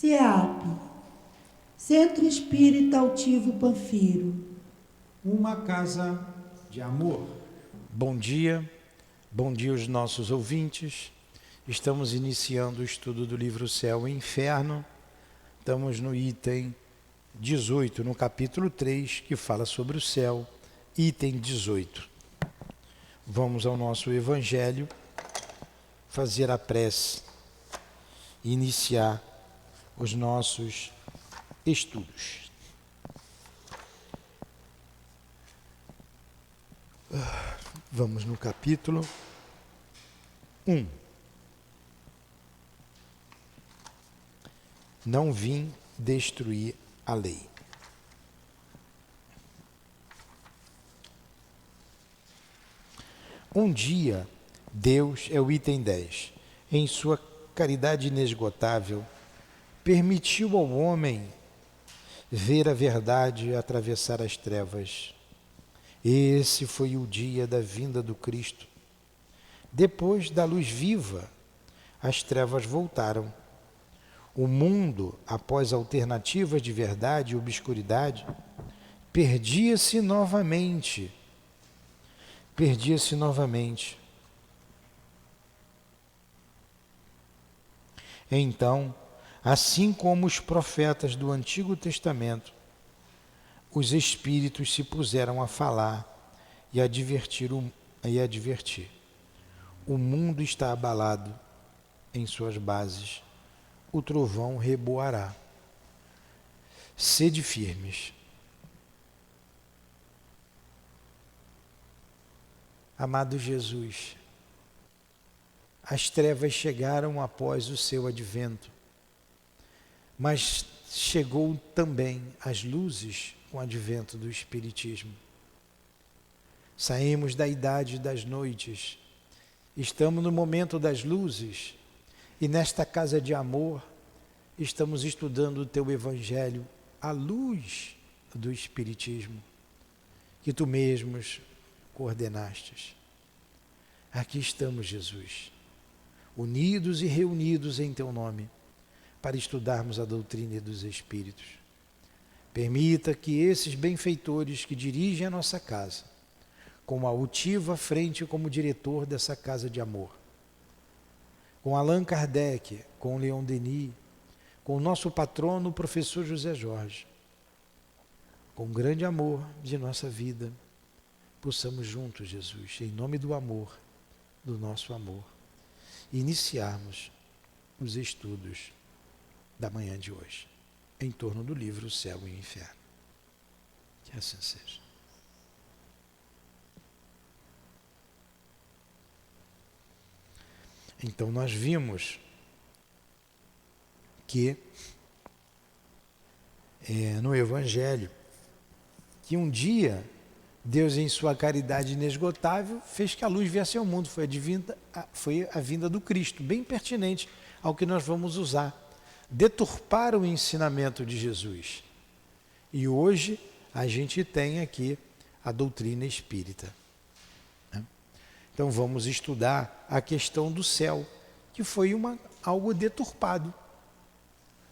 CEAP, Centro Espírita Altivo Panfiro. Uma casa de amor. Bom dia aos nossos ouvintes. Estamos iniciando o estudo do livro Céu e Inferno. Estamos no item 18, no capítulo 3, que fala sobre o céu, item 18. Vamos ao nosso evangelho, fazer a prece e iniciar os nossos estudos. Vamos no capítulo 1. Não vim destruir a lei. Um dia, Deus, é o item 10, em sua caridade inesgotável, permitiu ao homem ver a verdade e atravessar as trevas. Esse foi o dia da vinda do Cristo. Depois da luz viva, as trevas voltaram. O mundo, após alternativas de verdade e obscuridade, perdia-se novamente. Então, assim como os profetas do Antigo Testamento, os Espíritos se puseram a falar e a advertir. O mundo está abalado em suas bases. O trovão reboará. Sede firmes. Amado Jesus, as trevas chegaram após o seu advento, mas chegou também as luzes com o advento do Espiritismo. Saímos da idade das noites, estamos no momento das luzes, e nesta casa de amor estamos estudando o teu Evangelho à luz do Espiritismo, que tu mesmos coordenastes. Aqui estamos, Jesus, unidos e reunidos em teu nome, para estudarmos a doutrina dos Espíritos. Permita que esses benfeitores que dirigem a nossa casa, com a altiva frente como diretor dessa casa de amor, com Allan Kardec, com Leon Denis, com o nosso patrono, o professor José Jorge, com grande amor de nossa vida, possamos juntos, Jesus, em nome do amor, do nosso amor, iniciarmos os estudos da manhã de hoje, em torno do livro Céu e Inferno. Que assim seja. Então nós vimos que no Evangelho, que um dia Deus, em sua caridade inesgotável, fez que a luz viesse ao mundo. Foi a vinda do Cristo, bem pertinente ao que nós vamos usar. Deturpar o ensinamento de Jesus. E hoje a gente tem aqui a doutrina espírita. Então vamos estudar a questão do céu, que foi algo deturpado.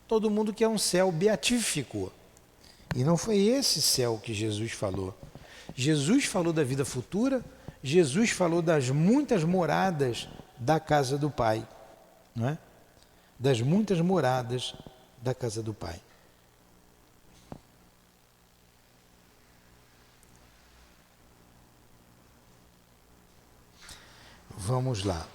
Todo mundo quer um céu beatífico. E não foi esse céu que Jesus falou. Jesus falou da vida futura, Jesus falou das muitas moradas da casa do Pai, não é? Das muitas moradas da casa do Pai. Vamos lá.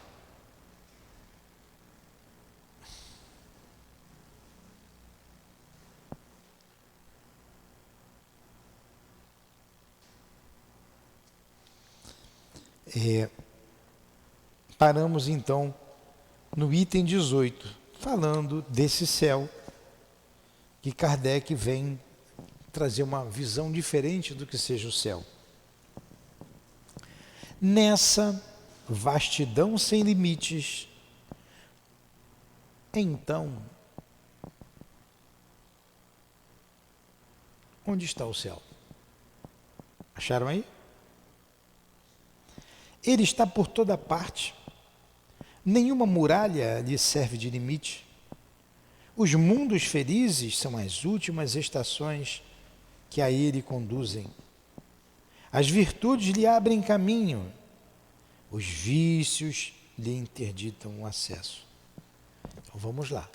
Paramos então no item 18, falando desse céu, que Kardec vem trazer uma visão diferente do que seja o céu. Nessa vastidão sem limites, então, onde está o céu? Acharam aí? Ele está por toda parte. Nenhuma muralha lhe serve de limite. Os mundos felizes são as últimas estações que a ele conduzem. As virtudes lhe abrem caminho, os vícios lhe interditam o acesso. Então vamos lá.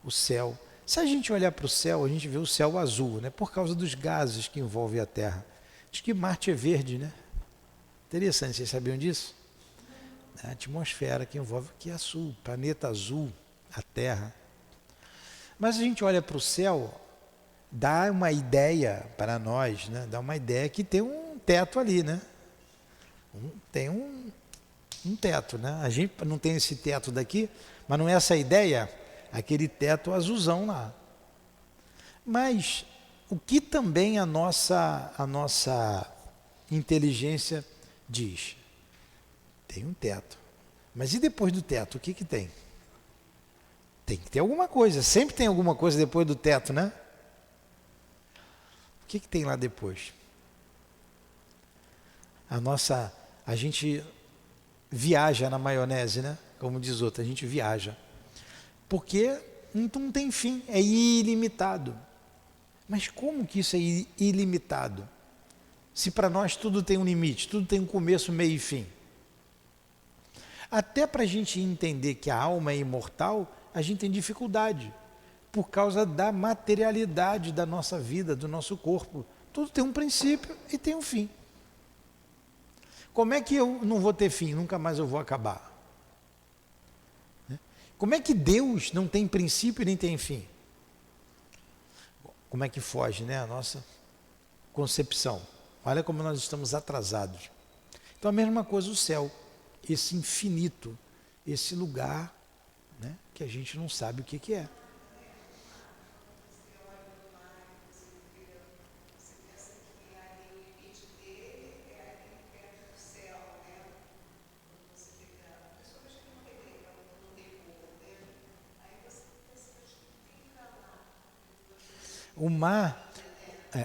O céu. Se a gente olhar para o céu, a gente vê o céu azul, né? Por causa dos gases que envolvem a Terra. Diz que Marte é verde, né? Interessante, vocês sabiam disso? A atmosfera que envolve, que é azul, planeta azul, a Terra. Mas a gente olha para o céu, dá uma ideia para nós, né? Dá uma ideia que tem um teto ali, né? Tem um teto, né? A gente não tem esse teto daqui, mas não é essa a ideia, aquele teto azulzão lá. Mas o que também a nossa inteligência diz? Tem um teto. Mas e depois do teto, o que tem? Tem que ter alguma coisa, sempre tem alguma coisa depois do teto, né? O que tem lá depois? A gente viaja na maionese, né? Como diz outro, a gente viaja. Porque não tem fim, é ilimitado. Mas como que isso é ilimitado? Se para nós tudo tem um limite, tudo tem um começo, meio e fim. Até para a gente entender que a alma é imortal, a gente tem dificuldade, por causa da materialidade da nossa vida, do nosso corpo. Tudo tem um princípio e tem um fim. Como é que eu não vou ter fim? Nunca mais eu vou acabar. Como é que Deus não tem princípio nem tem fim? Como é que foge, né, a nossa concepção? Olha como nós estamos atrasados. Então a mesma coisa o céu, esse infinito, esse lugar, né, que a gente não sabe o que é.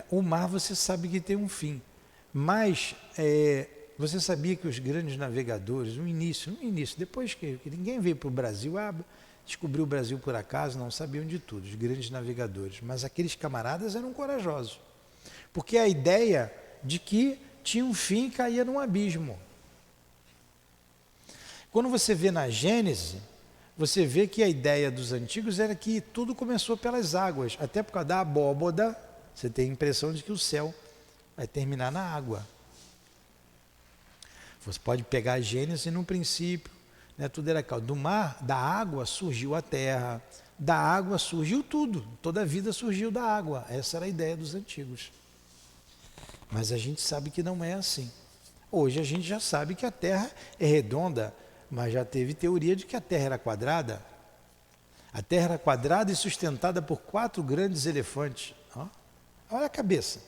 O mar você sabe que tem um fim, mas você sabia que os grandes navegadores, no início, depois que ninguém veio para o Brasil, descobriu o Brasil por acaso, não sabiam de tudo, os grandes navegadores, mas aqueles camaradas eram corajosos, porque a ideia de que tinha um fim e caía num abismo. Quando você vê na Gênesis, você vê que a ideia dos antigos era que tudo começou pelas águas, até por causa da abóboda, você tem a impressão de que o céu vai terminar na água. Você pode pegar a Gênesis e no princípio, né, tudo era calmo. Do mar, da água surgiu a terra, da água surgiu tudo, toda a vida surgiu da água. Essa era a ideia dos antigos. Mas a gente sabe que não é assim. Hoje a gente já sabe que a terra é redonda, mas já teve teoria de que a terra era quadrada. A terra era quadrada e sustentada por 4 grandes elefantes. Olha a cabeça.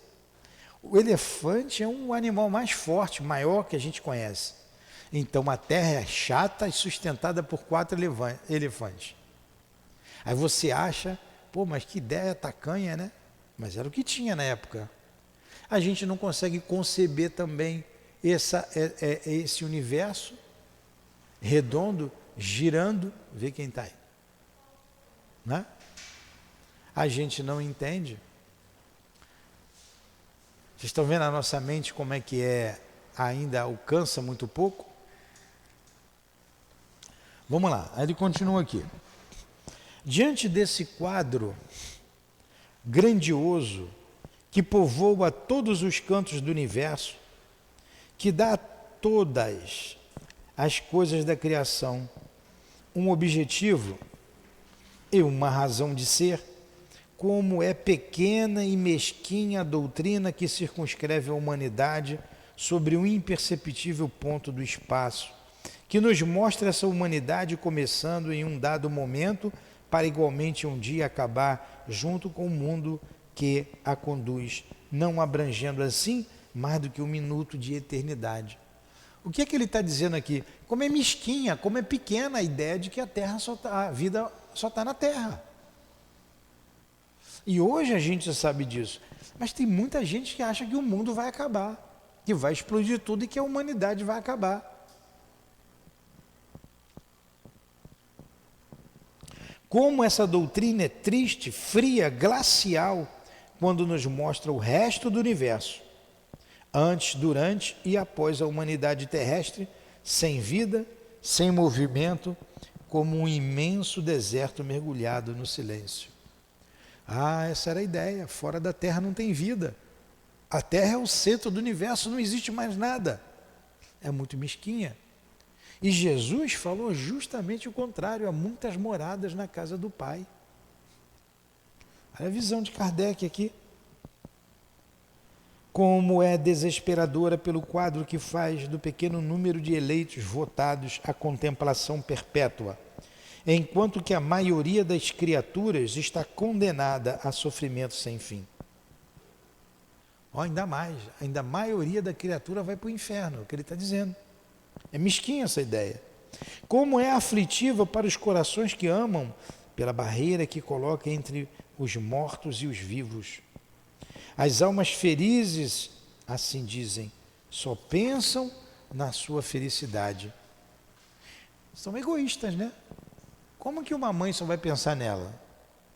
O elefante é um animal mais forte, maior que a gente conhece. Então a terra é chata e sustentada por 4 elefantes. Aí você acha, mas que ideia tacanha, né? Mas era o que tinha na época. A gente não consegue conceber também esse universo redondo, girando, vê quem está aí. Né? A gente não entende. Vocês estão vendo a nossa mente como é que ainda alcança muito pouco? Vamos lá, aí ele continua aqui. Diante desse quadro grandioso que povoa todos os cantos do universo, que dá a todas as coisas da criação um objetivo e uma razão de ser, como é pequena e mesquinha a doutrina que circunscreve a humanidade sobre um imperceptível ponto do espaço, que nos mostra essa humanidade começando em um dado momento para igualmente um dia acabar junto com o mundo que a conduz, não abrangendo assim mais do que um minuto de eternidade. O que é que ele está dizendo aqui? Como é mesquinha, como é pequena a ideia de que a vida só está na Terra. E hoje a gente já sabe disso. Mas tem muita gente que acha que o mundo vai acabar, que vai explodir tudo e que a humanidade vai acabar. Como essa doutrina é triste, fria, glacial, quando nos mostra o resto do universo, antes, durante e após a humanidade terrestre, sem vida, sem movimento, como um imenso deserto mergulhado no silêncio. Essa era a ideia. Fora da Terra não tem vida. A Terra é o centro do universo, não existe mais nada. É muito mesquinha. E Jesus falou justamente o contrário. Há muitas moradas na casa do Pai. Olha a visão de Kardec aqui. Como é desesperadora pelo quadro que faz do pequeno número de eleitos votados à contemplação perpétua, enquanto que a maioria das criaturas está condenada a sofrimento sem fim. Ainda mais, ainda a maioria da criatura vai para o inferno, é o que ele está dizendo. É mesquinha essa ideia. Como é aflitiva para os corações que amam, pela barreira que coloca entre os mortos e os vivos. As almas felizes, assim dizem, só pensam na sua felicidade. São egoístas, né? Como que uma mãe só vai pensar nela?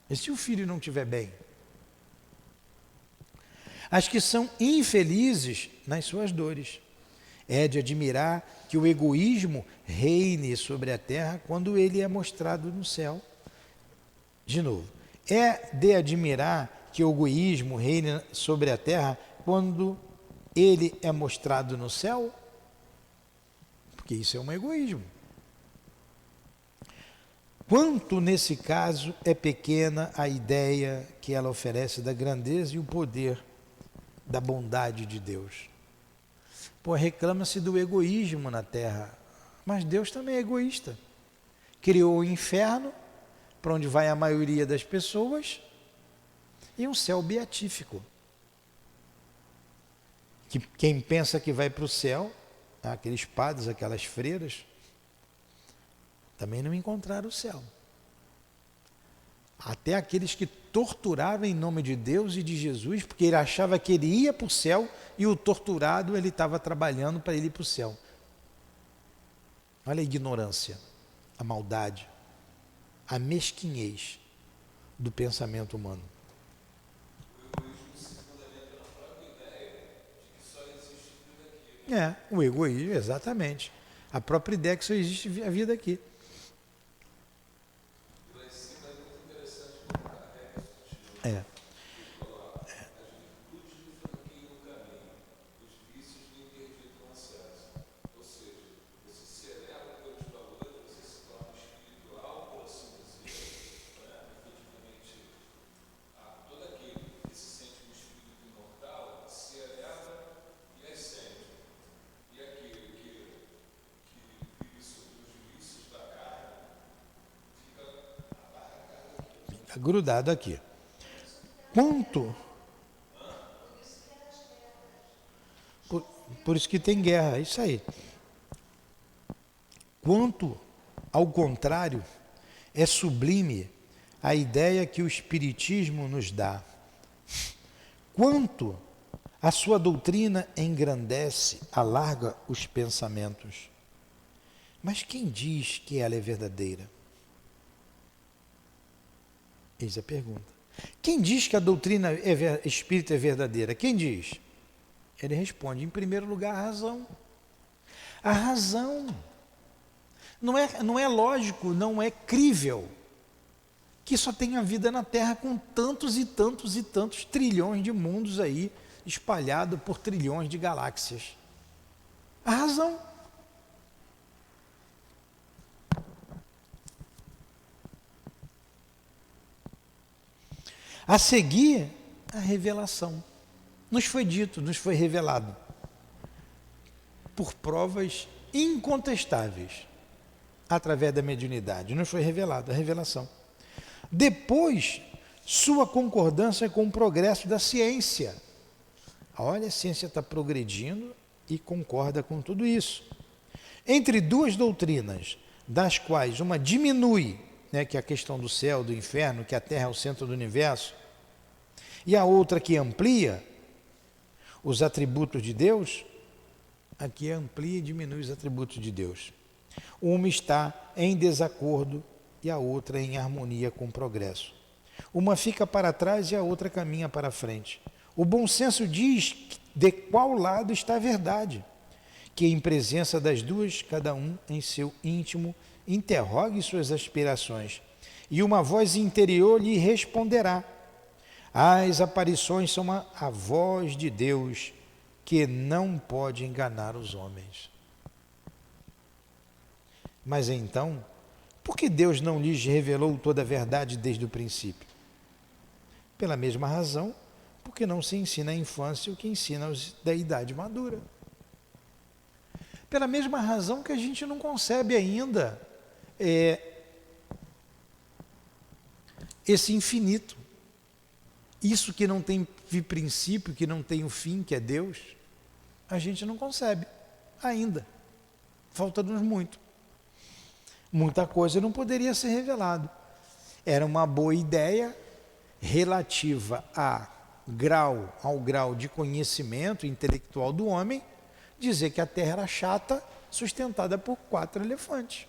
E se o filho não estiver bem? As que são infelizes nas suas dores. É de admirar que o egoísmo reine sobre a terra quando ele é mostrado no céu. De novo, é de admirar que o egoísmo reine sobre a terra quando ele é mostrado no céu? Porque isso é um egoísmo. Quanto nesse caso é pequena a ideia que ela oferece da grandeza e o poder da bondade de Deus. Reclama-se do egoísmo na terra, mas Deus também é egoísta. Criou o inferno, para onde vai a maioria das pessoas, e um céu beatífico. Que quem pensa que vai para o céu, aqueles padres, aquelas freiras, também não encontraram o céu. Até aqueles que torturavam em nome de Deus e de Jesus, porque ele achava que ele ia para o céu e o torturado ele estava trabalhando para ele ir para o céu. Olha a ignorância, a maldade, a mesquinhez do pensamento humano. O egoísmo, exatamente. A própria ideia que só existe a vida aqui. Está grudado aqui. Quanto? Por isso que tem guerra, é isso aí. Quanto, ao contrário, é sublime a ideia que o Espiritismo nos dá. Quanto a sua doutrina engrandece, alarga os pensamentos. Mas quem diz que ela é verdadeira? Eis a pergunta. Quem diz que a doutrina espírita é verdadeira? Quem diz? Ele responde, em primeiro lugar, a razão. A razão. Não é lógico, não é crível que só tenha vida na Terra com tantos e tantos e tantos trilhões de mundos aí, espalhados por trilhões de galáxias. A razão. A seguir, a revelação. Nos foi dito, nos foi revelado, por provas incontestáveis, através da mediunidade, nos foi revelado, a revelação. Depois, sua concordância com o progresso da ciência. Olha, a ciência está progredindo e concorda com tudo isso. Entre duas doutrinas, das quais uma diminui, que é a questão do céu, do inferno, que a Terra é o centro do universo, e a outra que amplia os atributos de Deus, aqui amplia e diminui os atributos de Deus. Uma está em desacordo e a outra em harmonia com o progresso. Uma fica para trás e a outra caminha para frente. O bom senso diz de qual lado está a verdade, que em presença das duas, cada um em seu íntimo interrogue suas aspirações, e uma voz interior lhe responderá. As aparições são a voz de Deus, que não pode enganar os homens. Mas então, por que Deus não lhes revelou toda a verdade desde o princípio? Pela mesma razão, porque não se ensina à infância o que ensina aos da idade madura. Pela mesma razão que a gente não concebe ainda esse infinito. Isso que não tem princípio, que não tem o fim, que é Deus, a gente não concebe ainda. Falta-nos muito. Muita coisa não poderia ser revelado. Era uma boa ideia relativa ao grau de conhecimento intelectual do homem, dizer que a Terra era chata, sustentada por 4 elefantes.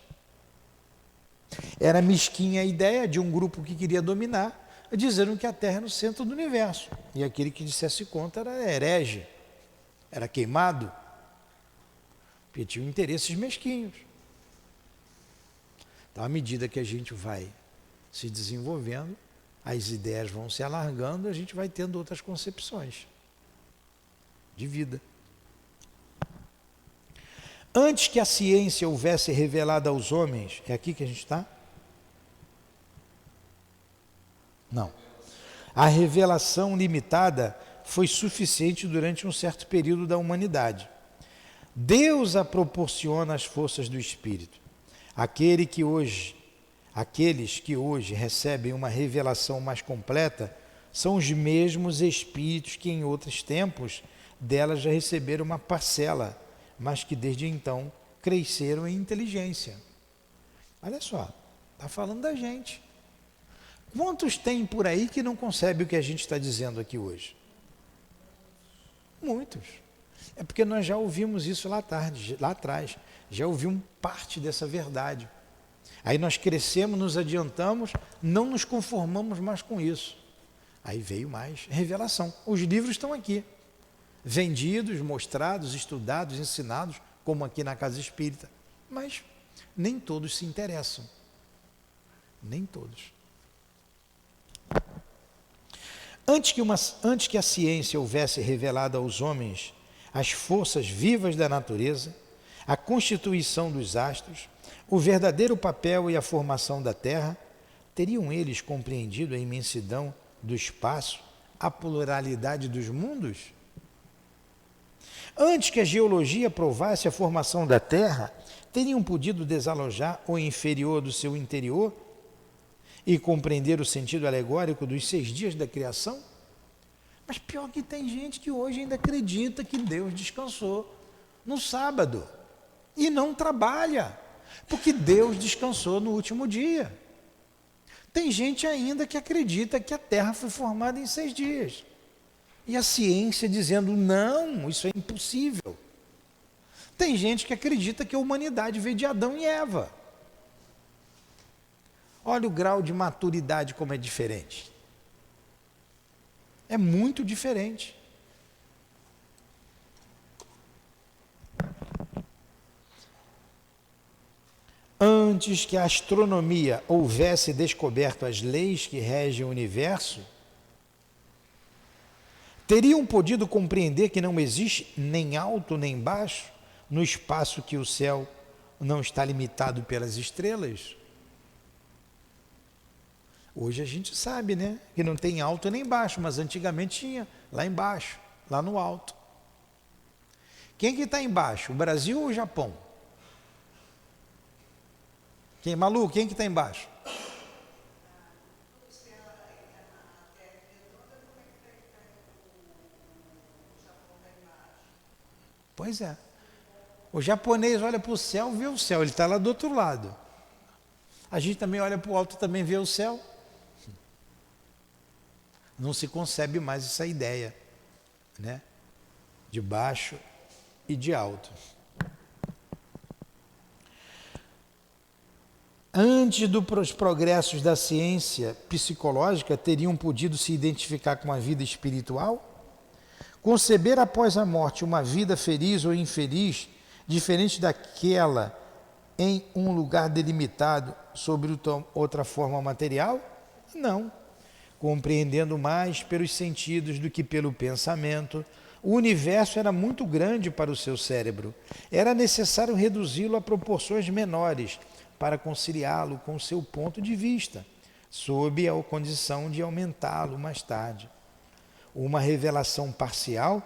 Era mesquinha a ideia de um grupo que queria dominar, dizendo que a Terra era o centro do universo. E aquele que dissesse contra era herege, era queimado, porque tinha interesses mesquinhos. Então, à medida que a gente vai se desenvolvendo, as ideias vão se alargando, a gente vai tendo outras concepções de vida. Antes que a ciência houvesse revelado aos homens, é aqui que a gente está? Não. A revelação limitada foi suficiente durante um certo período da humanidade. Deus a proporciona as forças do Espírito. Aqueles que hoje recebem uma revelação mais completa são os mesmos espíritos que em outros tempos delas já receberam uma parcela, mas que desde então cresceram em inteligência. Olha só, está falando da gente. Quantos tem por aí que não concebem o que a gente está dizendo aqui hoje? Muitos. É porque nós já ouvimos isso lá atrás, já ouvimos parte dessa verdade. Aí nós crescemos, nos adiantamos, não nos conformamos mais com isso. Aí veio mais revelação. Os livros estão aqui, vendidos, mostrados, estudados, ensinados, como aqui na Casa Espírita. Mas nem todos se interessam. Nem todos. Antes que a ciência houvesse revelado aos homens as forças vivas da natureza, a constituição dos astros, o verdadeiro papel e a formação da Terra, teriam eles compreendido a imensidão do espaço, a pluralidade dos mundos? Antes que a geologia provasse a formação da Terra, teriam podido desalojar o inferior do seu interior e compreender o sentido alegórico dos 6 dias da criação? Mas pior que tem gente que hoje ainda acredita que Deus descansou no sábado e não trabalha, porque Deus descansou no último dia. Tem gente ainda que acredita que a Terra foi formada em 6 dias. E a ciência dizendo, não, isso é impossível. Tem gente que acredita que a humanidade veio de Adão e Eva. Olha o grau de maturidade como é diferente. É muito diferente. Antes que a astronomia houvesse descoberto as leis que regem o universo, teriam podido compreender que não existe nem alto nem baixo no espaço, que o céu não está limitado pelas estrelas? Hoje a gente sabe, né, que não tem alto nem baixo, mas antigamente tinha, lá embaixo, lá no alto. Quem que está embaixo, o Brasil ou o Japão? Quem, Malu, quem que está embaixo? Pois é. O japonês olha para o céu, vê o céu, ele está lá do outro lado. A gente também olha para o alto e também vê o céu. Não se concebe mais essa ideia, né? De baixo e de alto. antes dos progressos da ciência psicológica, teriam podido se identificar com a vida espiritual? Conceber após a morte uma vida feliz ou infeliz, diferente daquela em um lugar delimitado sobre outra forma material? Não. Compreendendo mais pelos sentidos do que pelo pensamento, o universo era muito grande para o seu cérebro. Era necessário reduzi-lo a proporções menores para conciliá-lo com o seu ponto de vista, sob a condição de aumentá-lo mais tarde. Uma revelação parcial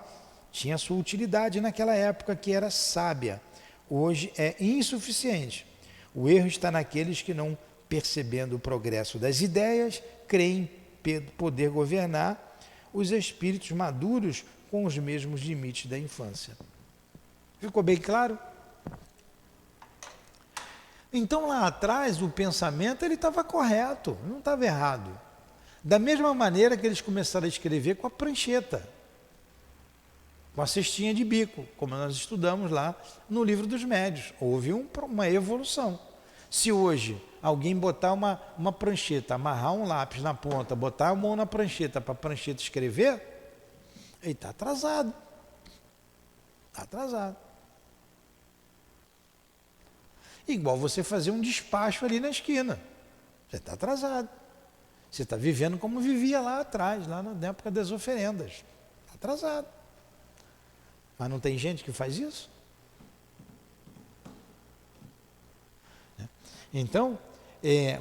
tinha sua utilidade naquela época, que era sábia. Hoje é insuficiente. O erro está naqueles que, não percebendo o progresso das ideias, creem poder governar os espíritos maduros com os mesmos limites da infância. Ficou bem claro? Então lá atrás o pensamento ele estava correto, não estava errado. Da mesma maneira que eles começaram a escrever com a prancheta, com a cestinha de bico, como nós estudamos lá no livro dos médios. Houve uma evolução. Se hoje alguém botar uma prancheta, amarrar um lápis na ponta, botar a mão na prancheta para a prancheta escrever, ele está atrasado. Está atrasado. Igual você fazer um despacho ali na esquina. Você está atrasado. Você está vivendo como vivia lá atrás, lá na época das oferendas. Está atrasado. Mas não tem gente que faz isso? Então,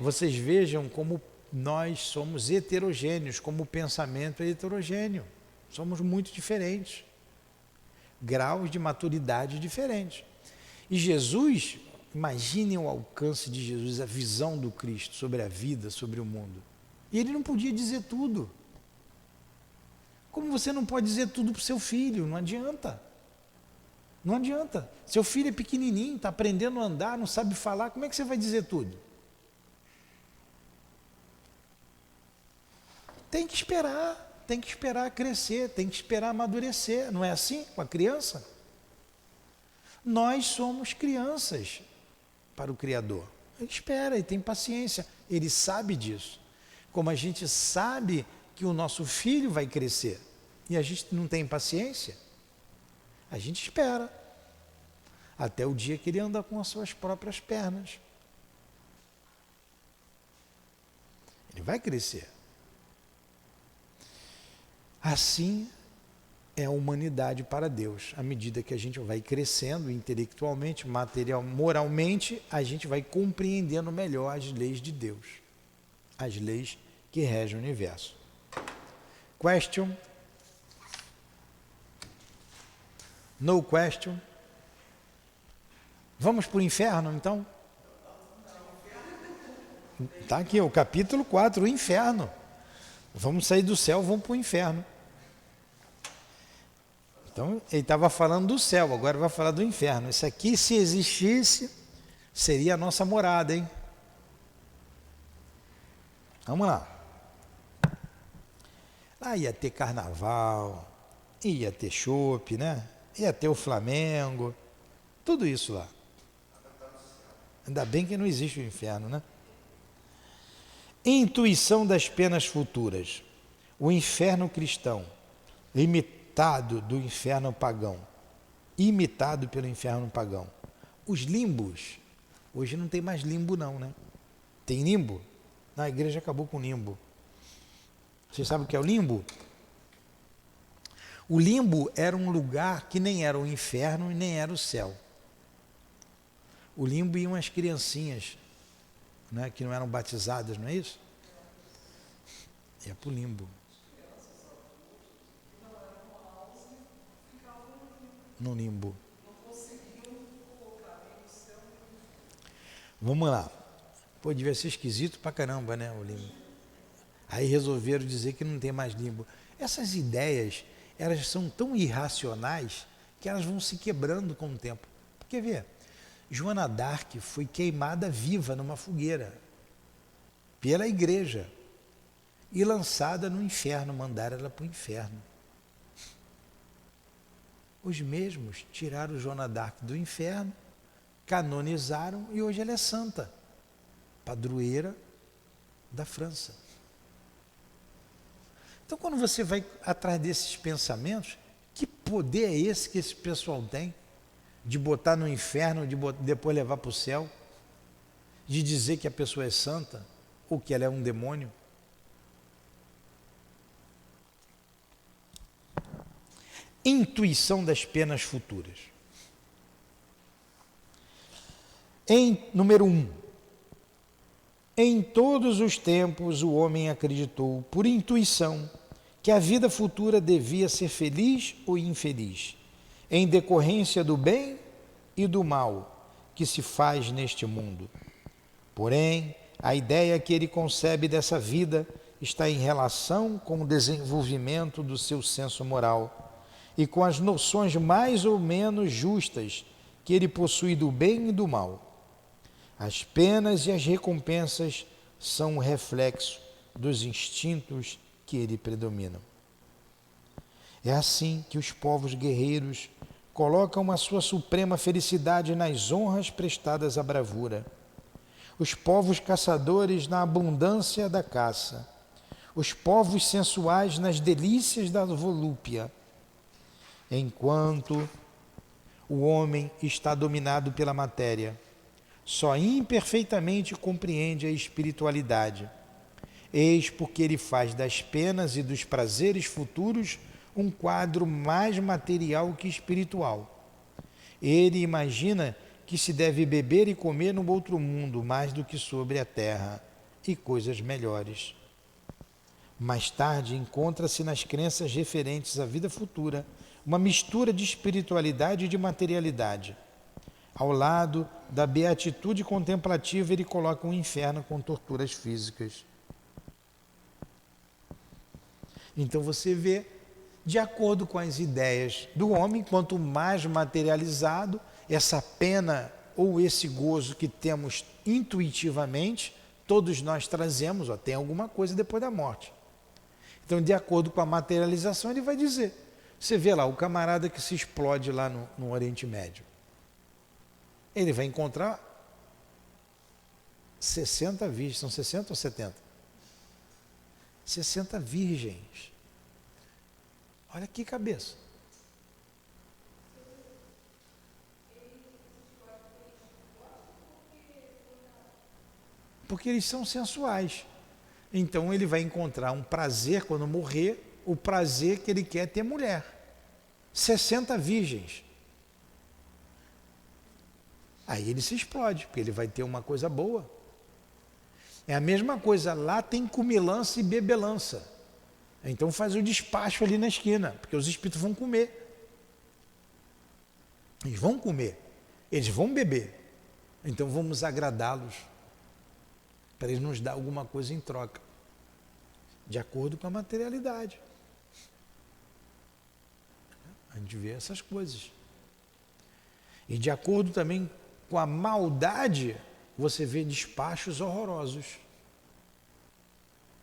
vocês vejam como nós somos heterogêneos, como o pensamento é heterogêneo. Somos muito diferentes. Graus de maturidade diferentes. E Jesus, imaginem o alcance de Jesus, a visão do Cristo sobre a vida, sobre o mundo. E ele não podia dizer tudo. Como você não pode dizer tudo para o seu filho? Não adianta. Não adianta. Seu filho é pequenininho, está aprendendo a andar, não sabe falar, como é que você vai dizer tudo? Tem que esperar crescer, tem que esperar amadurecer. Não é assim com a criança? Nós somos crianças para o Criador. Ele espera, ele tem paciência, ele sabe disso. Como a gente sabe que o nosso filho vai crescer e a gente não tem paciência, a gente espera até o dia que ele anda com as suas próprias pernas. Ele vai crescer. Assim é a humanidade para Deus. À medida que a gente vai crescendo intelectualmente, moralmente, a gente vai compreendendo melhor as leis de Deus, as leis que regem o universo. Question? No question? Vamos para o inferno, então? Está aqui, o capítulo 4, o inferno. Vamos sair do céu, vamos para o inferno. Então, ele estava falando do céu, agora vai falar do inferno. Isso aqui, se existisse, seria a nossa morada, hein? Vamos lá. Lá ia ter carnaval, ia ter chopp, né? Ia ter o Flamengo, tudo isso lá. Ainda bem que não existe o inferno, né? Intuição das penas futuras. O inferno cristão, imitado do inferno pagão, imitado pelo inferno pagão. Os limbos, hoje não tem mais limbo não, né? Tem limbo? Na igreja acabou com o limbo. Você sabe o que é o limbo? O limbo era um lugar que nem era o inferno e nem era o céu. O limbo iam as criancinhas, né, que não eram batizadas, não é isso? Ia para o limbo. No limbo. Vamos lá. Pô, devia ser esquisito pra caramba, né, o limbo. Aí resolveram dizer que não tem mais limbo. Essas ideias, elas são tão irracionais que elas vão se quebrando com o tempo. Quer ver? Joana d'Arc foi queimada viva numa fogueira pela igreja e lançada no inferno, mandaram ela para o inferno. Os mesmos tiraram Joana d'Arc do inferno, canonizaram e hoje ela é santa. padroeira da França. Então, quando você vai atrás desses pensamentos, que poder é esse que esse pessoal tem de botar no inferno, depois levar para o céu, de dizer que a pessoa é santa ou que ela é um demônio? Intuição das penas futuras. Número 1. Em todos os tempos o homem acreditou, por intuição, que a vida futura devia ser feliz ou infeliz, em decorrência do bem e do mal que se faz neste mundo. Porém, a ideia que ele concebe dessa vida está em relação com o desenvolvimento do seu senso moral e com as noções mais ou menos justas que ele possui do bem e do mal. As penas e as recompensas são o reflexo dos instintos que ele predominam. É assim que os povos guerreiros colocam a sua suprema felicidade nas honras prestadas à bravura, os povos caçadores na abundância da caça, os povos sensuais nas delícias da volúpia, enquanto o homem está dominado pela matéria, só imperfeitamente compreende a espiritualidade. Eis porque ele faz das penas e dos prazeres futuros um quadro mais material que espiritual. Ele imagina que se deve beber e comer no outro mundo mais do que sobre a terra, e coisas melhores. Mais tarde, encontra-se nas crenças referentes à vida futura uma mistura de espiritualidade e de materialidade. Ao lado da beatitude contemplativa, ele coloca um inferno com torturas físicas. Então você vê, de acordo com as ideias do homem, quanto mais materializado, essa pena ou esse gozo que temos intuitivamente, todos nós trazemos, tem alguma coisa depois da morte. Então, de acordo com a materialização, ele vai dizer. Você vê lá o camarada que se explode lá no Oriente Médio. Ele vai encontrar 60 virgens, são 60 ou 70? 60 virgens. Olha que cabeça. Porque eles são sensuais. Então ele vai encontrar um prazer quando morrer, o prazer que ele quer ter mulher. 60 virgens. Aí ele se explode, porque ele vai ter uma coisa boa. É a mesma coisa, lá tem comilança e bebelança. Então faz o despacho ali na esquina, porque os espíritos vão comer. Eles vão comer, eles vão beber. Então vamos agradá-los, para eles nos dar alguma coisa em troca, de acordo com a materialidade. A gente vê essas coisas. E de acordo também com a maldade, você vê despachos horrorosos.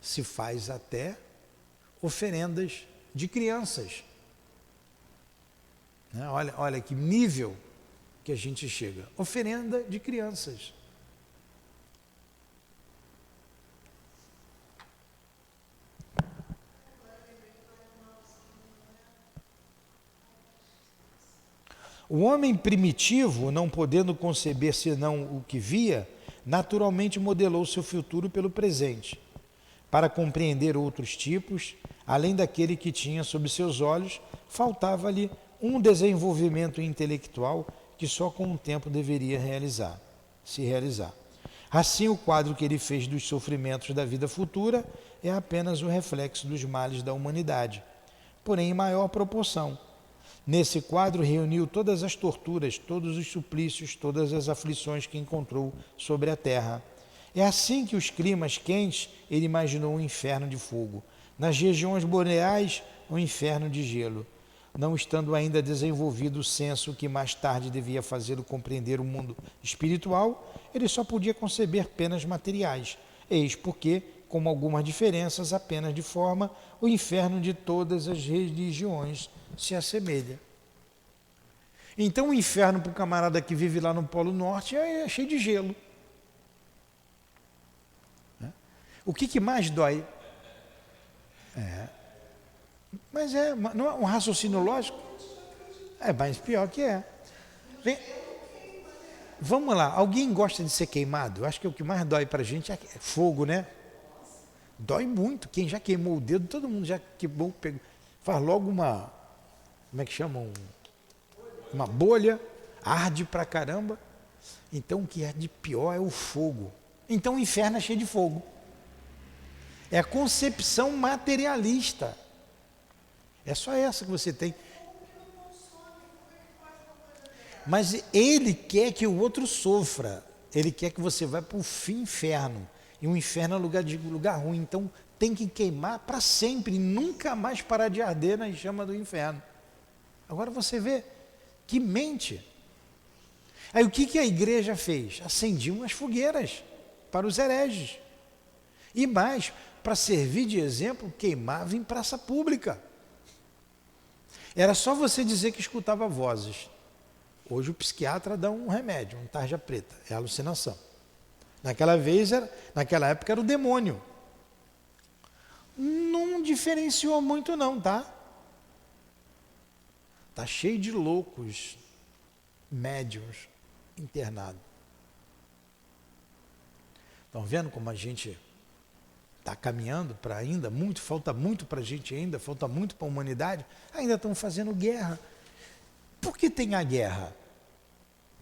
Se faz até oferendas de crianças. Né? Olha que nível que a gente chega. Oferenda de crianças. O homem primitivo, não podendo conceber senão o que via, naturalmente modelou seu futuro pelo presente. Para compreender outros tipos, além daquele que tinha sob seus olhos, faltava-lhe um desenvolvimento intelectual que só com o tempo deveria se realizar. Assim, o quadro que ele fez dos sofrimentos da vida futura é apenas o reflexo dos males da humanidade, porém em maior proporção. Nesse quadro reuniu todas as torturas, todos os suplícios, todas as aflições que encontrou sobre a terra. É assim que os climas quentes ele imaginou um inferno de fogo, nas regiões boreais um inferno de gelo, não estando ainda desenvolvido o senso que mais tarde devia fazê-lo compreender o mundo espiritual, ele só podia conceber penas materiais. Eis porque, com algumas diferenças apenas de forma, o inferno de todas as religiões se assemelha. Então o inferno para o camarada que vive lá no Polo Norte é cheio de gelo. O que mais dói? Mas não é um raciocínio lógico? É mais pior que é. Vamos lá, alguém gosta de ser queimado? Eu acho que o que mais dói pra gente é fogo, né? Dói muito. Quem já queimou o dedo, todo mundo já queimou, faz logo uma, como é que chama? Uma bolha, arde pra caramba. Então o que é de pior é o fogo. Então o inferno é cheio de fogo. É a concepção materialista. É só essa que você tem. Mas ele quer que o outro sofra. Ele quer que você vá para o inferno. E o inferno é lugar ruim. Então tem que queimar para sempre. E nunca mais parar de arder na chama do inferno. Agora você vê que mente. Aí o que a igreja fez? Acendia umas fogueiras para os hereges. E mais, para servir de exemplo, queimava em praça pública. Era só você dizer que escutava vozes. Hoje o psiquiatra dá um remédio, um tarja preta, é alucinação. Naquela época era o demônio. Não diferenciou muito não, tá? Tá cheio de loucos, médiuns, internados. Estão vendo como a gente está caminhando para ainda muito, falta muito para a gente ainda, falta muito para a humanidade, ainda estão fazendo guerra. Por que tem a guerra?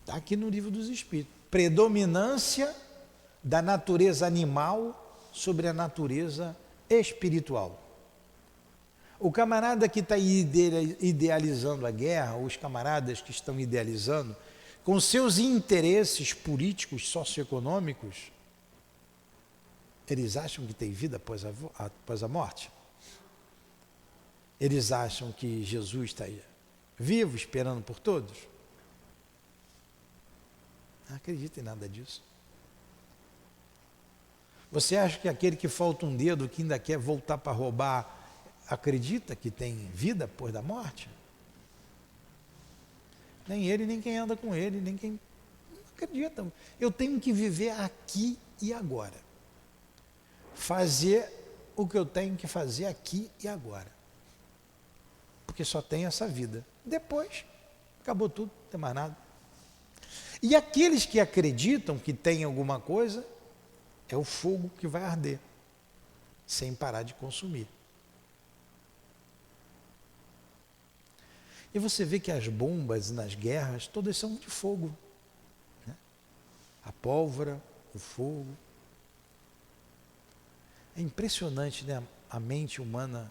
Está aqui no livro dos Espíritos. Predominância da natureza animal sobre a natureza espiritual. O camarada que está idealizando a guerra, os camaradas que estão idealizando, com seus interesses políticos, socioeconômicos, eles acham que tem vida após a morte? Eles acham que Jesus está aí vivo, esperando por todos? Não acredito em nada disso. Você acha que aquele que falta um dedo, que ainda quer voltar para roubar, acredita que tem vida depois da morte? Nem ele, nem quem anda com ele, nem quem... Não acreditam. Eu tenho que viver aqui e agora. Fazer o que eu tenho que fazer aqui e agora. Porque só tem essa vida. Depois, acabou tudo, não tem mais nada. E aqueles que acreditam que tem alguma coisa, é o fogo que vai arder, sem parar de consumir. E você vê que as bombas nas guerras, todas são de fogo. Né? A pólvora, o fogo. É impressionante, né? A mente humana,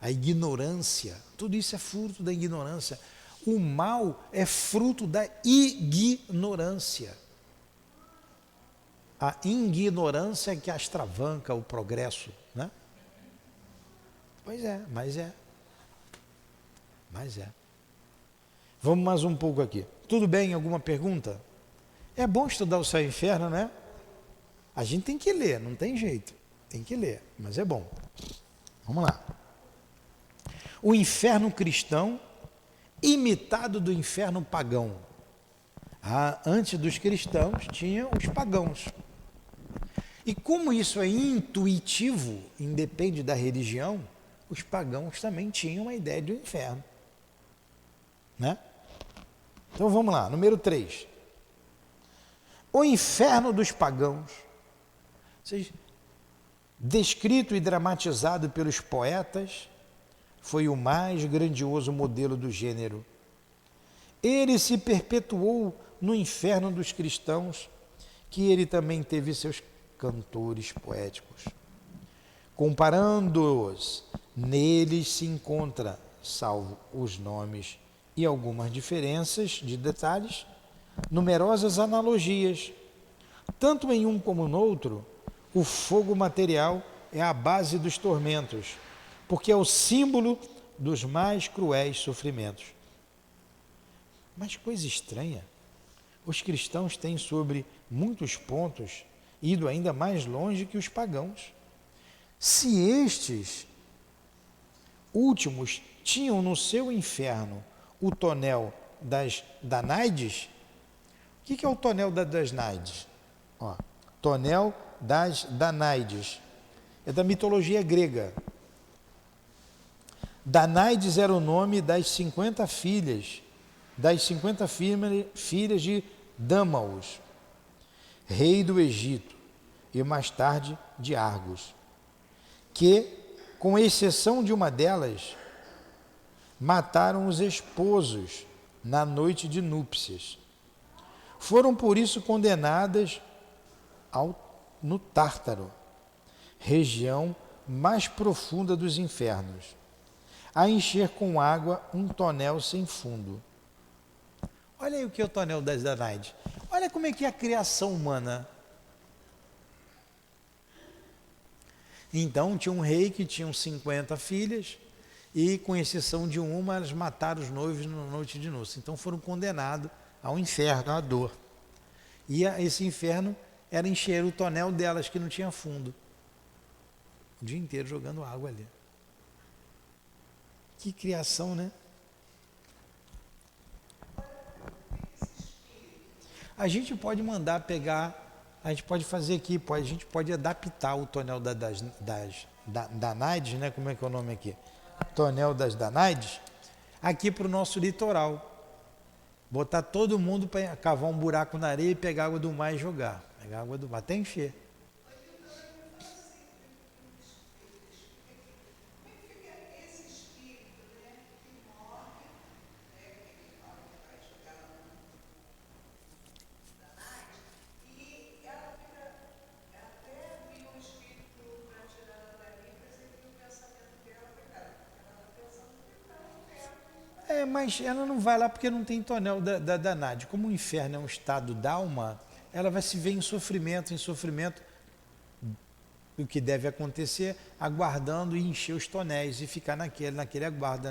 a ignorância, tudo isso é fruto da ignorância. O mal é fruto da ignorância. A ignorância é que extravanca o progresso, né? Pois é, mas é. Mas é. Vamos mais um pouco aqui. Tudo bem? Alguma pergunta? É bom estudar o céu e o inferno, né? A gente tem que ler, não tem jeito. Tem que ler, mas é bom. Vamos lá. O inferno cristão, imitado do inferno pagão. Antes dos cristãos, tinha os pagãos. E como isso é intuitivo, independe da religião, os pagãos também tinham uma ideia do inferno. Né? Então vamos lá, número 3. O inferno dos pagãos, descrito e dramatizado pelos poetas, foi o mais grandioso modelo do gênero. Ele se perpetuou no inferno dos cristãos, que ele também teve seus cantores poéticos. Comparando-os, neles se encontra, salvo os nomes e algumas diferenças de detalhes, numerosas analogias. Tanto em um como no outro, o fogo material é a base dos tormentos, porque é o símbolo dos mais cruéis sofrimentos. Mas coisa estranha, os cristãos têm sobre muitos pontos ido ainda mais longe que os pagãos. Se estes últimos tinham no seu inferno o tonel das Danaides, o que é o tonel das Danaides? Tonel das Danaides é da mitologia grega. Danaides era o nome das 50 filhas, filhas de Dâmaos, rei do Egito, e mais tarde de Argos, que, com exceção de uma delas, mataram os esposos na noite de núpcias. Foram por isso condenadas no Tártaro, região mais profunda dos infernos, a encher com água um tonel sem fundo. Olha aí o que é o tonel das Danaides. Olha como é que é a criação humana. Então, tinha um rei que tinha 50 filhas e, com exceção de uma, elas mataram os noivos na noite de núpcias. Então, foram condenados ao inferno, à dor. E esse inferno era encher o tonel delas, que não tinha fundo. O dia inteiro jogando água ali. Que criação, né? A gente pode mandar pegar, a gente pode fazer aqui, a gente pode adaptar o tonel das Danaides, né? Como é que é o nome aqui? Tonel das Danaides, aqui para o nosso litoral. Botar todo mundo para cavar um buraco na areia e pegar água do mar e jogar. Pegar água do mar até encher. Mas ela não vai lá porque não tem tonel da Danade. Como o inferno é um estado d'alma, ela vai se ver em sofrimento, o que deve acontecer, aguardando e encher os tonéis e ficar naquele aguardo,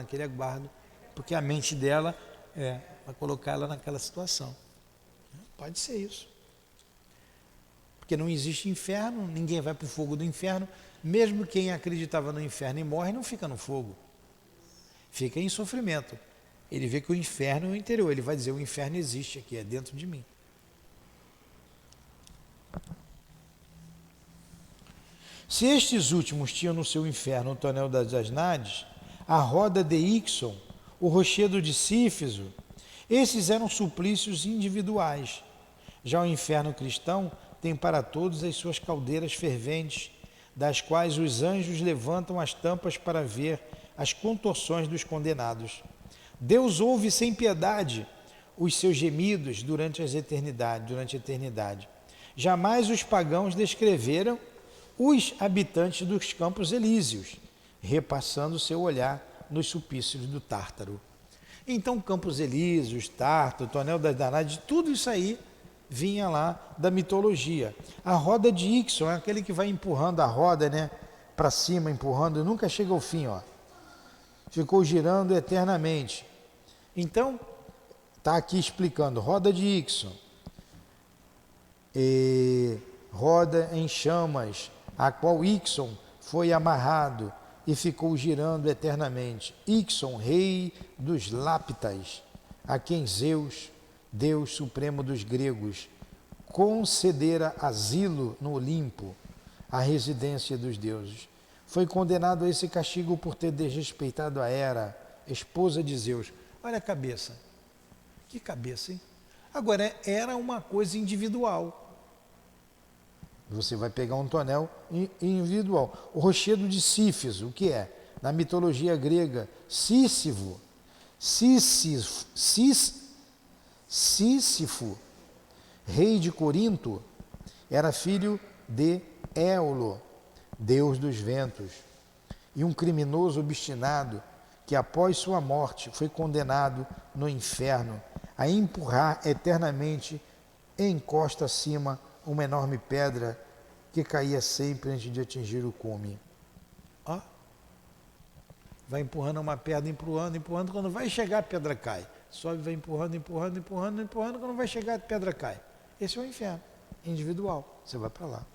porque a mente dela vai colocar ela naquela situação. Pode ser isso. Porque não existe inferno, ninguém vai para o fogo do inferno, mesmo quem acreditava no inferno e morre não fica no fogo, fica em sofrimento. Ele vê que o inferno é o interior, ele vai dizer, o inferno existe aqui, é dentro de mim. Se estes últimos tinham no seu inferno o tonel das Danaides, a roda de Ixon, o rochedo de Sífiso, esses eram suplícios individuais. Já o inferno cristão tem para todos as suas caldeiras ferventes, das quais os anjos levantam as tampas para ver as contorções dos condenados. Deus ouve sem piedade os seus gemidos durante a eternidade. Jamais os pagãos descreveram os habitantes dos campos elíseos, repassando seu olhar nos supícios do Tártaro. Então, Campos Elíseos, Tártaro, Tonel das Danaides, tudo isso aí vinha lá da mitologia. A roda de Ixon é aquele que vai empurrando a roda, né, para cima, empurrando, e nunca chega ao fim, ó. Ficou girando eternamente. Então, está aqui explicando, roda de Ixon, roda em chamas, a qual Ixon foi amarrado e ficou girando eternamente. Ixon, rei dos Láptas, a quem Zeus, Deus supremo dos gregos, concedera asilo no Olimpo, a residência dos deuses. Foi condenado a esse castigo por ter desrespeitado a Hera, esposa de Zeus. Olha a cabeça. Que cabeça, hein? Agora, era uma coisa individual. Você vai pegar um tonel individual. O rochedo de Sífiso, o que é? Na mitologia grega, Sísifo, rei de Corinto, era filho de Éolo, deus dos ventos, e um criminoso obstinado que após sua morte foi condenado no inferno a empurrar eternamente em costa acima uma enorme pedra que caía sempre antes de atingir o cume. Ó, vai empurrando uma pedra, empurrando, quando vai chegar a pedra cai. Sobe, vai empurrando, quando vai chegar a pedra cai. Esse é o inferno, individual, você vai para lá.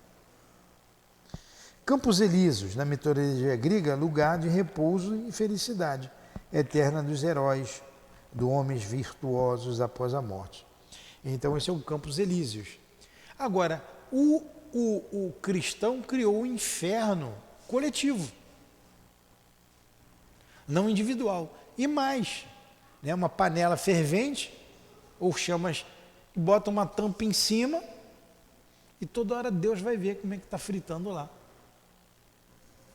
Campos Elíseos, na mitologia grega, lugar de repouso e felicidade eterna dos heróis, dos homens virtuosos após a morte. Então esse é o Campos Elíseos. Agora, o cristão criou o inferno coletivo, não individual. E mais, né, uma panela fervente, ou chamas, bota uma tampa em cima, e toda hora Deus vai ver como é que está fritando lá.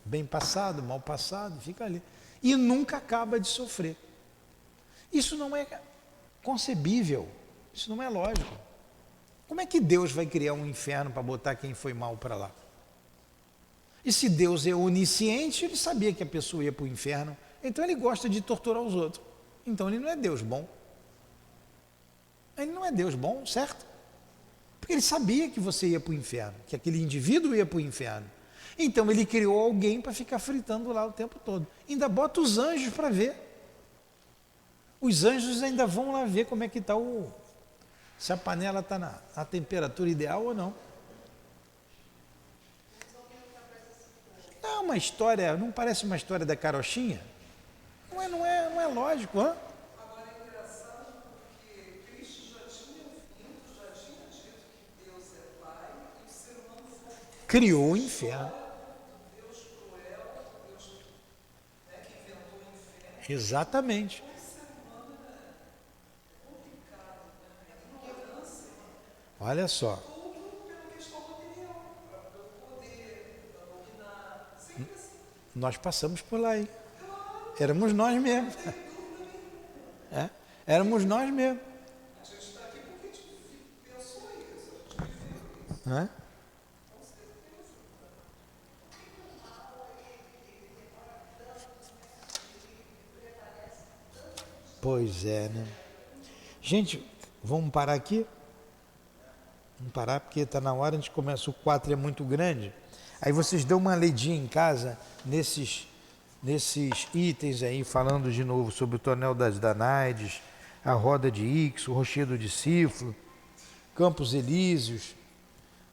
Bem passado, mal passado, fica ali. E nunca acaba de sofrer. Isso não é concebível, isso não é lógico. Como é que Deus vai criar um inferno para botar quem foi mal para lá? E se Deus é onisciente, ele sabia que a pessoa ia para o inferno, então ele gosta de torturar os outros. Então ele não é Deus bom. Ele não é Deus bom, certo? Porque ele sabia que você ia para o inferno, que aquele indivíduo ia para o inferno. Então ele criou alguém para ficar fritando lá o tempo todo. Ainda bota os anjos para ver. Os anjos ainda vão lá ver como é que está se a panela está na temperatura ideal ou não. Não é uma história, não parece uma história da carochinha? Não é lógico, hã? Agora é engraçado porque Cristo já tinha vindo, já tinha dito que Deus é Pai e o ser humano foi Criou o inferno. do Deus cruel, do Deus, né, que inventou o inferno. Exatamente. O ser humano é complicado, né? A ignorância, Olha só. tudo pela questão material, para o poder, para dominar, sempre assim. Nós passamos por lá, hein? Éramos nós mesmos. É? Éramos nós mesmos. A gente está aqui porque a gente pensou isso, a gente viveu isso. Né? Com certeza. Pois é, né? Gente, vamos parar aqui? Vamos parar porque está na hora, a gente começa, o 4 é muito grande. Aí vocês dão uma ledinha em casa nesses itens aí, falando de novo sobre o tonel das Danaides, a roda de Ix, o rochedo de Ciflo, Campos Elíseos,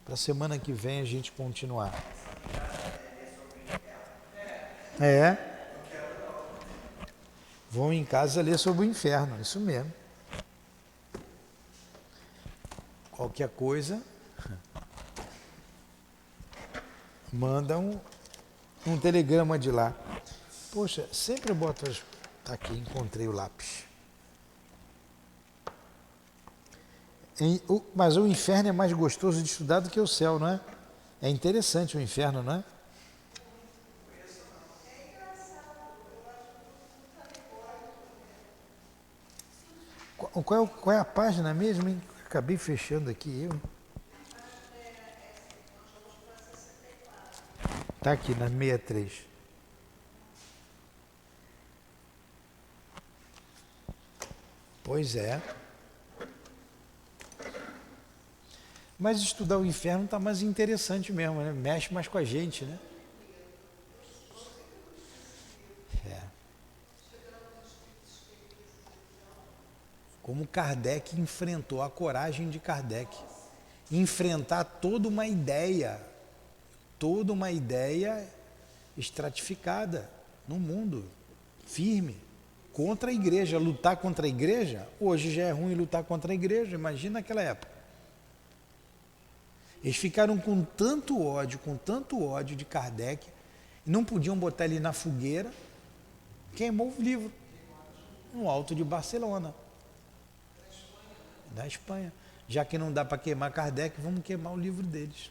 para a semana que vem a gente continuar. É. Vão em casa ler sobre o inferno, isso mesmo. Qualquer coisa, manda um telegrama de lá. Poxa, sempre eu boto as... Tá aqui, encontrei o lápis. Mas o inferno é mais gostoso de estudar do que o céu, não é? É interessante o inferno, não é? Qual é a página mesmo, hein? Acabei fechando aqui eu. Tá aqui na 63. Pois é. Mas estudar o inferno está mais interessante mesmo, né? Mexe mais com a gente, né? É. Como Kardec enfrentou, a coragem de Kardec. Enfrentar toda uma ideia estratificada no mundo, firme, contra a igreja. Lutar contra a igreja, hoje já é ruim lutar contra a igreja, imagina naquela época. Eles ficaram com tanto ódio de Kardec, e não podiam botar ele na fogueira, queimou o livro, no alto de Barcelona, da Espanha. Já que não dá para queimar Kardec, vamos queimar o livro deles.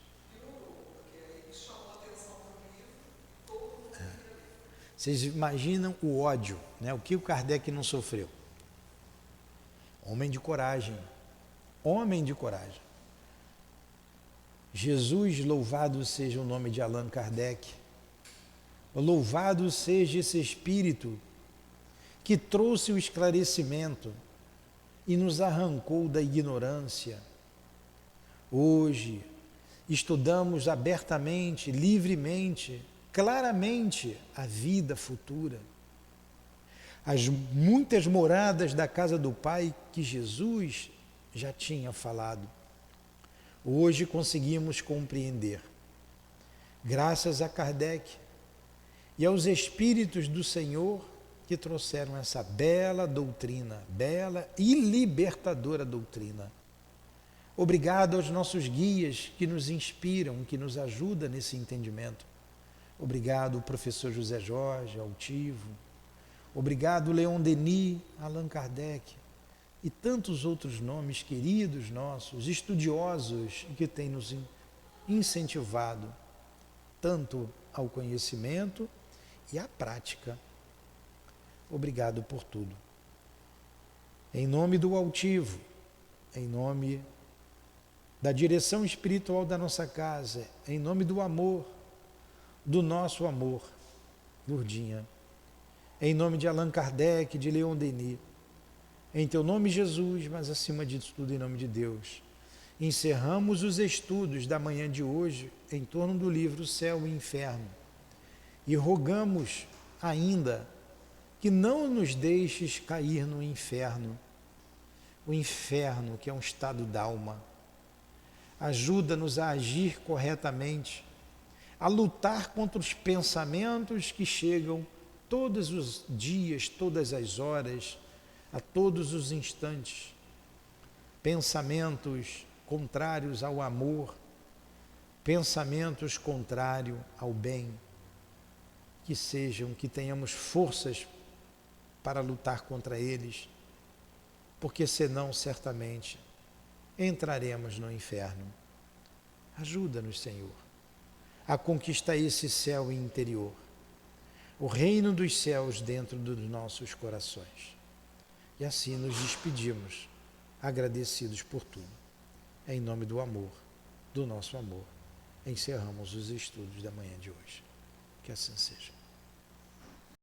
Vocês imaginam o ódio, né? O que o Kardec não sofreu? Homem de coragem. Homem de coragem. Jesus, louvado seja o nome de Allan Kardec. Louvado seja esse Espírito que trouxe o esclarecimento e nos arrancou da ignorância. Hoje, estudamos abertamente, livremente, claramente a vida futura. As muitas moradas da casa do Pai que Jesus já tinha falado. Hoje conseguimos compreender, graças a Kardec e aos Espíritos do Senhor que trouxeram essa bela doutrina, bela e libertadora doutrina. Obrigado aos nossos guias que nos inspiram, que nos ajudam nesse entendimento. Obrigado, professor José Jorge, Altivo. Obrigado, Leon Denis, Allan Kardec e tantos outros nomes queridos nossos, estudiosos, que têm nos incentivado tanto ao conhecimento e à prática. Obrigado por tudo. Em nome do Altivo, em nome da direção espiritual da nossa casa, em nome do amor, do nosso amor, Lourdinha, em nome de Allan Kardec, de Leon Denis, em teu nome, Jesus, mas acima de tudo, em nome de Deus, encerramos os estudos da manhã de hoje em torno do livro Céu e Inferno e rogamos ainda que não nos deixes cair no inferno, o inferno que é um estado d'alma. Ajuda-nos a agir corretamente, a lutar contra os pensamentos que chegam todos os dias, todas as horas, a todos os instantes. Pensamentos contrários ao amor, pensamentos contrários ao bem. Que tenhamos forças para lutar contra eles, porque senão certamente entraremos no inferno. Ajuda-nos, Senhor, a conquistar esse céu interior, o reino dos céus dentro dos nossos corações. E assim nos despedimos, agradecidos por tudo. Em nome do amor, do nosso amor, encerramos os estudos da manhã de hoje. Que assim seja.